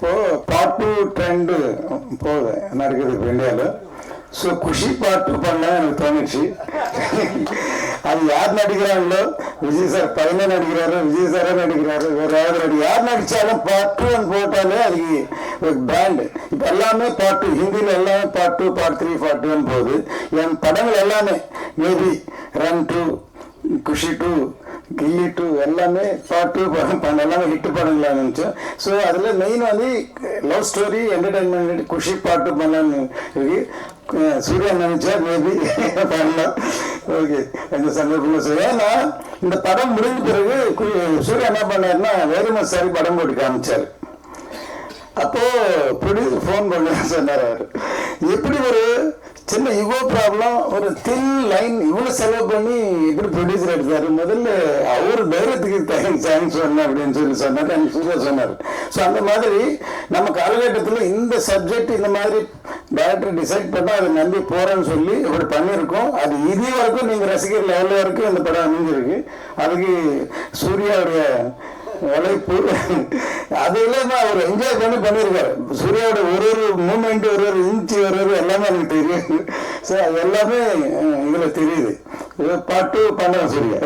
இப்போது part two trend போகுது நடக்குது இப்போ இந்தியாவில். ஸோ குஷி பார்ட் டூ பண்ணலாம் எனக்கு தோணுச்சு. அது யார் நடிக்கிறாங்களோ, விஜய் சார் பையனே நடிக்கிறாரு, விஜய் சாரே நடிக்கிறாரு, வேறு யாராவது யார் நடித்தாலும் பார்ட் டூ போட்டாலே அதுக்கு ஒரு பிராண்டு. இப்போ எல்லாமே பார்ட் டூ, ஹிந்தியில் எல்லாமே பார்ட் டூ, பார்ட் 3, பார்ட் 2 போகுது. என் படங்கள் எல்லாமே மேபி ரன் 2, குஷி 2, கில்லி 2 எல்லாமே பார்ட் 2 படம் எல்லாமே ஹிட் படங்களாக இருந்துச்சோம். ஸோ அதில் மெயின் வந்து லவ் ஸ்டோரி என்டர்டைன்மெண்ட் குஷி பார்ட் 2 பண்ணலான்னு இருக்கு. சூர்யா நினைச்சா மேபி பண்ணலாம். ஓகே, இந்த சந்தர்ப்பத்தில் சொல்லி ஏன்னா இந்த படம் முடிஞ்ச பிறகு சூர்யா என்ன பண்ணாருன்னா வேறுமஸ் சாரி படம் போட்டு காமிச்சார். அப்போது ப்ரொடியூசர் ஃபோன் பண்ண சொன்னார். அவர் எப்படி ஒரு சின்ன ஈகோ ப்ராப்ளம், ஒரு தின் லைன் இவ்வளோ செலவு பண்ணி எப்படி ப்ரொடியூசர் எடுத்தார், முதல்ல அவர் தைரியத்துக்கு தேங்க்ஸ் சொன்னேன் அப்படின்னு சொன்னார். எனக்கு சூர்யா சொன்னார். ஸோ அந்த மாதிரி நம்ம காலகட்டத்தில் இந்த சப்ஜெக்ட் இந்த மாதிரி டேரக்டர் டிசைட் பண்ணால் அதை நம்பி போகிறேன்னு சொல்லி இப்படி பண்ணியிருக்கோம். அது இது வரைக்கும் நீங்கள் ரசிகர் லெவலில் வரைக்கும் இந்த படம் அமைஞ்சிருக்கு. அதுக்கு சூர்யாவுடைய உழைப்பு அது இல்லாம அவர் என்ஜாய் பண்ணியிருக்காரு. சூர்யாவோட ஒரு மூமெண்ட், ஒரு இன்ச்சு, ஒரு எல்லாமே எனக்கு தெரியும். ஸோ அது எல்லாமே இதில் தெரியுது. பார்ட் 2 பண்ண சூர்யா.